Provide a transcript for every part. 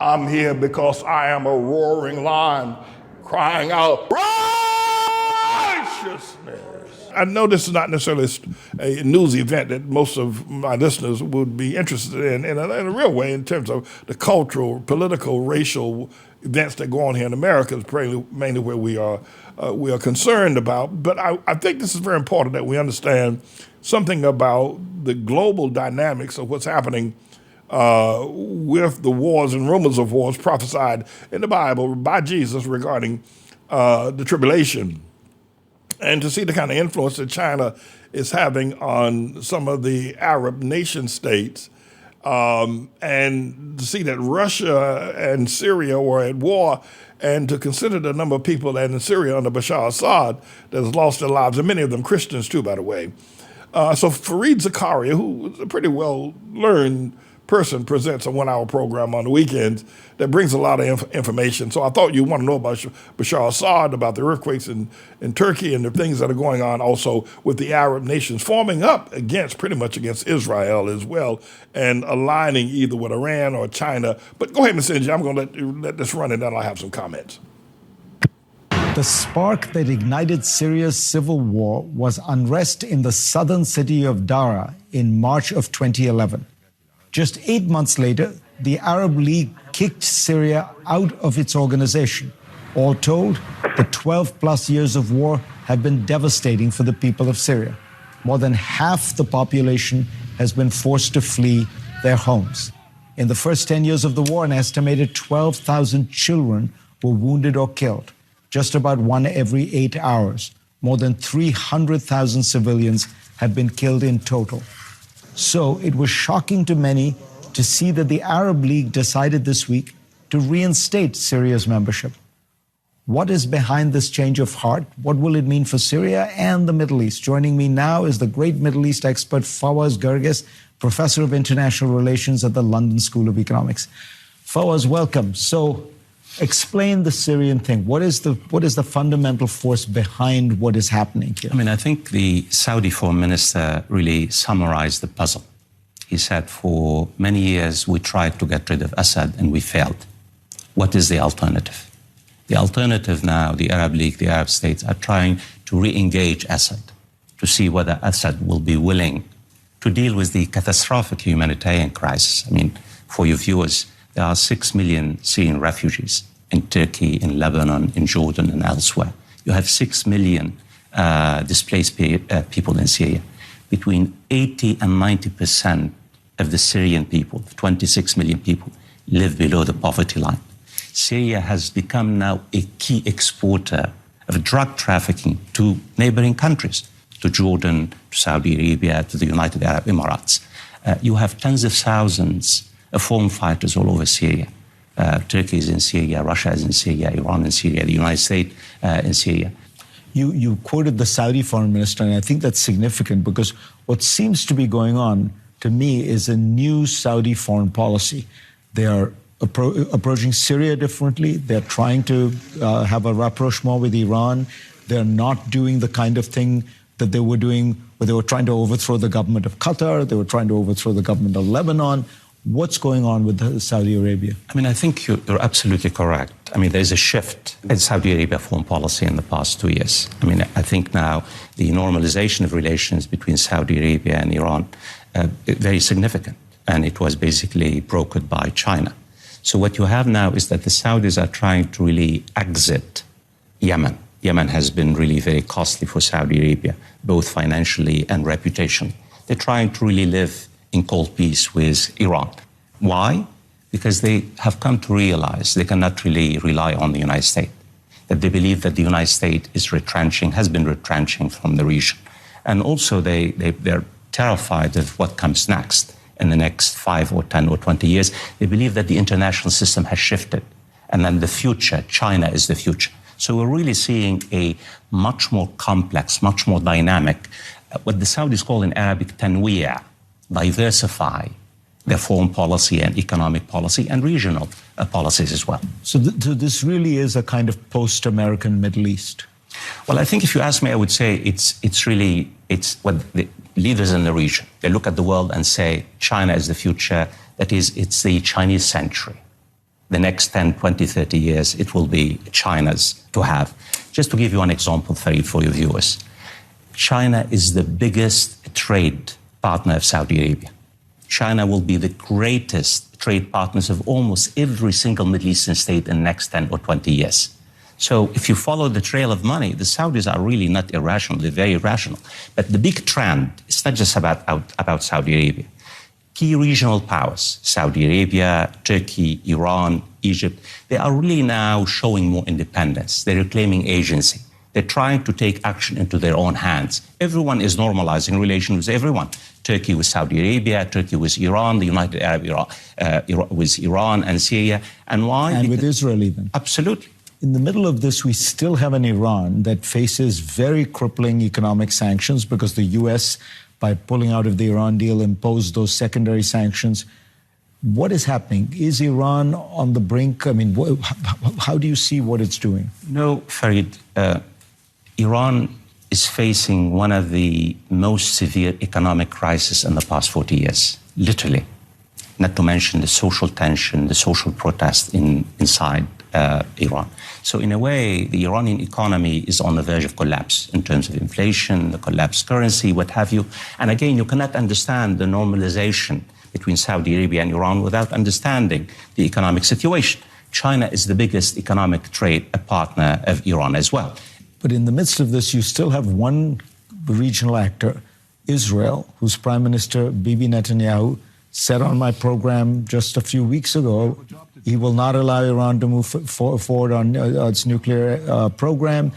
I'm here because I am a roaring lion crying out righteousness. I know this is not necessarily a news event that most of my listeners would be interested in a real way in terms of the cultural, political, racial events that go on here in America is mainly where we are concerned about. But I think this is very important that we understand something about the global dynamics of what's happening with the wars and rumors of wars prophesied in the Bible by Jesus regarding the tribulation, and to see the kind of influence that China is having on some of the Arab nation states, and to see that Russia and Syria were at war, and to consider the number of people that in Syria under Bashar Assad that has lost their lives, and many of them Christians too, by the way. So Fareed Zakaria, who is a pretty well-learned person, presents a one-hour program on the weekends that brings a lot of information. So I thought you want to know about Bashar Assad, about the earthquakes in Turkey and the things that are going on also with the Arab nations forming up pretty much against Israel as well, and aligning either with Iran or China. But go ahead, Ms. Inge, I'm going to let this run and then I'll have some comments. The spark that ignited Syria's civil war was unrest in the southern city of Daraa in March of 2011. Just 8 months later, the Arab League kicked Syria out of its organization. All told, the 12-plus years of war have been devastating for the people of Syria. More than half the population has been forced to flee their homes. In the first 10 years of the war, an estimated 12,000 children were wounded or killed, just about one every 8 hours. More than 300,000 civilians have been killed in total. So it was shocking to many to see that the Arab League decided this week to reinstate Syria's membership. What is behind this change of heart? What will it mean for Syria and the Middle East? Joining me now is the great Middle East expert Fawaz Gerges, Professor of International Relations at the London School of Economics. Fawaz, welcome. So explain the Syrian thing. What is the fundamental force behind what is happening here? I think the Saudi foreign minister really summarized the puzzle. He said, for many years we tried to get rid of Assad and we failed. What is the alternative? The alternative now, the Arab League, the Arab states are trying to re-engage Assad to see whether Assad will be willing to deal with the catastrophic humanitarian crisis. For your viewers, there are 6 million Syrian refugees in Turkey, in Lebanon, in Jordan, and elsewhere. You have 6 million displaced people in Syria. Between 80 and 90% of the Syrian people, 26 million people, live below the poverty line. Syria has become now a key exporter of drug trafficking to neighboring countries, to Jordan, to Saudi Arabia, to the United Arab Emirates. You have tens of thousands of foreign fighters all over Syria. Turkey is in Syria, Russia is in Syria, Iran in Syria, the United States in Syria. You quoted the Saudi foreign minister, and I think that's significant because what seems to be going on, to me, is a new Saudi foreign policy. They are approaching Syria differently. They're trying to have a rapprochement with Iran. They're not doing the kind of thing that they were doing, where they were trying to overthrow the government of Qatar, they were trying to overthrow the government of Lebanon. What's going on with Saudi Arabia? I think you're absolutely correct. There's a shift in Saudi Arabia foreign policy in the past 2 years. I think now the normalization of relations between Saudi Arabia and Iran is very significant, and it was basically brokered by China. So what you have now is that the Saudis are trying to really exit Yemen. Yemen has been really very costly for Saudi Arabia, both financially and reputationally. They're trying to really live in cold peace with Iran. Why? Because they have come to realize they cannot really rely on the United States, that they believe that the United States has been retrenching from the region. And also they're terrified of what comes next in the next 5 or 10 or 20 years. They believe that the international system has shifted, and then the future, China is the future. So we're really seeing a much more complex, much more dynamic, what the Saudis call in Arabic, tanwiya, diversify their foreign policy and economic policy and regional policies as well. So this really is a kind of post-American Middle East? Well, I think if you ask me, I would say it's what the leaders in the region, they look at the world and say China is the future, that is, it's the Chinese century. the next 10, 20, 30 years, it will be China's to have. Just to give you an example, Farid, for your viewers. China is the biggest trade partner of Saudi Arabia. China will be the greatest trade partners of almost every single Middle Eastern state in the next 10 or 20 years. So if you follow the trail of money, the Saudis are really not irrational, they're very rational. But the big trend is not just about Saudi Arabia. Key regional powers, Saudi Arabia, Turkey, Iran, Egypt, they are really now showing more independence. They're reclaiming agency. They're trying to take action into their own hands. Everyone is normalizing relations with everyone. Turkey with Saudi Arabia, Turkey with Iran, the United Arab with Iran and Syria. And why? And with Israel even. Absolutely. In the middle of this, we still have an Iran that faces very crippling economic sanctions because the U.S., by pulling out of the Iran deal, imposed those secondary sanctions. What is happening? Is Iran on the brink? I mean, how do you see what it's doing? No, Farid. Iran is facing one of the most severe economic crises in the past 40 years, literally. Not to mention the social tension, the social protest inside Iran. So in a way, the Iranian economy is on the verge of collapse in terms of inflation, the collapsed currency, what have you. And again, you cannot understand the normalization between Saudi Arabia and Iran without understanding the economic situation. China is the biggest economic trade partner of Iran as well. But in the midst of this, you still have one regional actor, Israel, whose Prime Minister Bibi Netanyahu said on my program just a few weeks ago, he will not allow Iran to move forward on its nuclear program.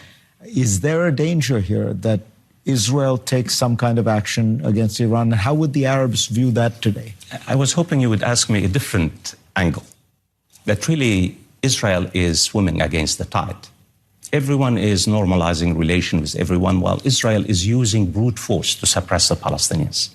Is there a danger here that Israel takes some kind of action against Iran? How would the Arabs view that today? I was hoping you would ask me a different angle, that really Israel is swimming against the tide. Everyone is normalizing relations with everyone while Israel is using brute force to suppress the Palestinians.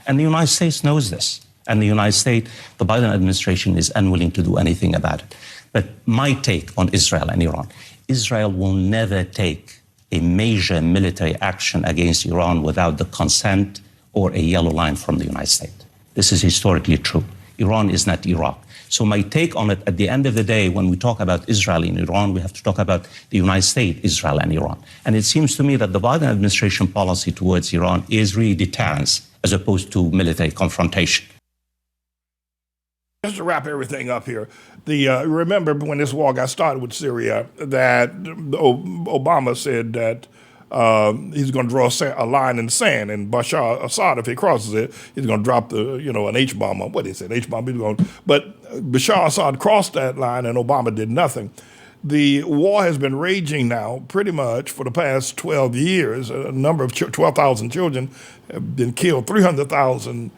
And the United States knows this. And the United States, the Biden administration is unwilling to do anything about it. But my take on Israel and Iran, Israel will never take a major military action against Iran without the consent or a yellow line from the United States. This is historically true. Iran is not Iraq. So my take on it, at the end of the day, when we talk about Israel and Iran, we have to talk about the United States, Israel, and Iran. And it seems to me that the Biden administration policy towards Iran is really deterrence as opposed to military confrontation. Just to wrap everything up here, remember when this war got started with Syria, that Obama said that he's going to draw a line in the sand, and Bashar Assad, if he crosses it, he's going to drop an H-bomb. What he said, H-bomb. But Bashar Assad crossed that line, and Obama did nothing. The war has been raging now pretty much for the past 12 years. A number of 12,000 children have been killed, 300,000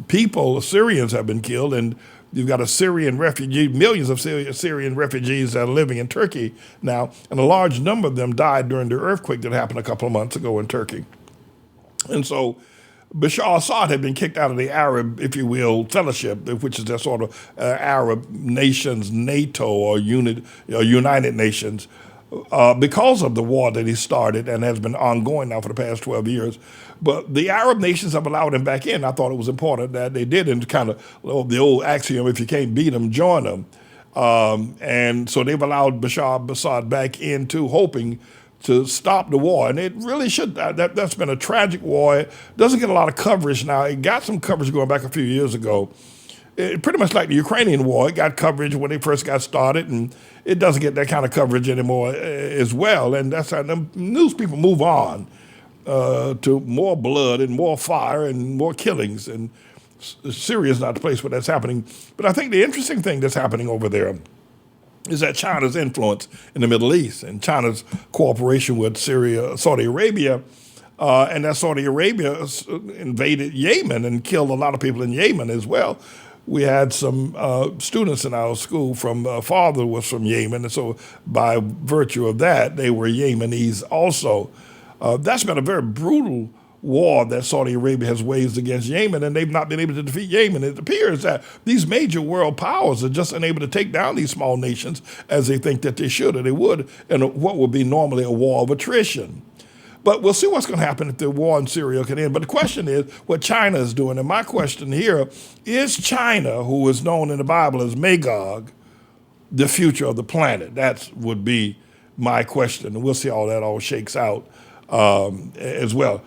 people, Syrians have been killed, and you've got millions of Syrian refugees that are living in Turkey now, and a large number of them died during the earthquake that happened a couple of months ago in Turkey. And so Bashar Assad had been kicked out of the Arab, if you will, fellowship, which is that sort of Arab nations, NATO or United Nations, because of the war that he started and has been ongoing now for the past 12 years. But the Arab nations have allowed him back in. I thought it was important that they did, and kind of the old axiom, if you can't beat them, join them. And so they've allowed Bashar Assad back in too, hoping to stop the war. And it really should. That's been a tragic war. It doesn't get a lot of coverage now. It got some coverage going back a few years ago. Pretty much like the Ukrainian war. It got coverage when it first got started, and it doesn't get that kind of coverage anymore as well. And that's how the news people move on to more blood and more fire and more killings. And Syria is not the place where that's happening. But I think the interesting thing that's happening over there is that China's influence in the Middle East and China's cooperation with Saudi Arabia, and that Saudi Arabia invaded Yemen and killed a lot of people in Yemen as well. We had some students in our school father was from Yemen, and so by virtue of that, they were Yemenis also. That's been a very brutal war that Saudi Arabia has waged against Yemen, and they've not been able to defeat Yemen. It appears that these major world powers are just unable to take down these small nations as they think that they should or they would in what would be normally a war of attrition. But we'll see what's going to happen if the war in Syria can end. But the question is what China is doing. And my question here is China, who is known in the Bible as Magog, the future of the planet? That would be my question. And we'll see how that all shakes out as well.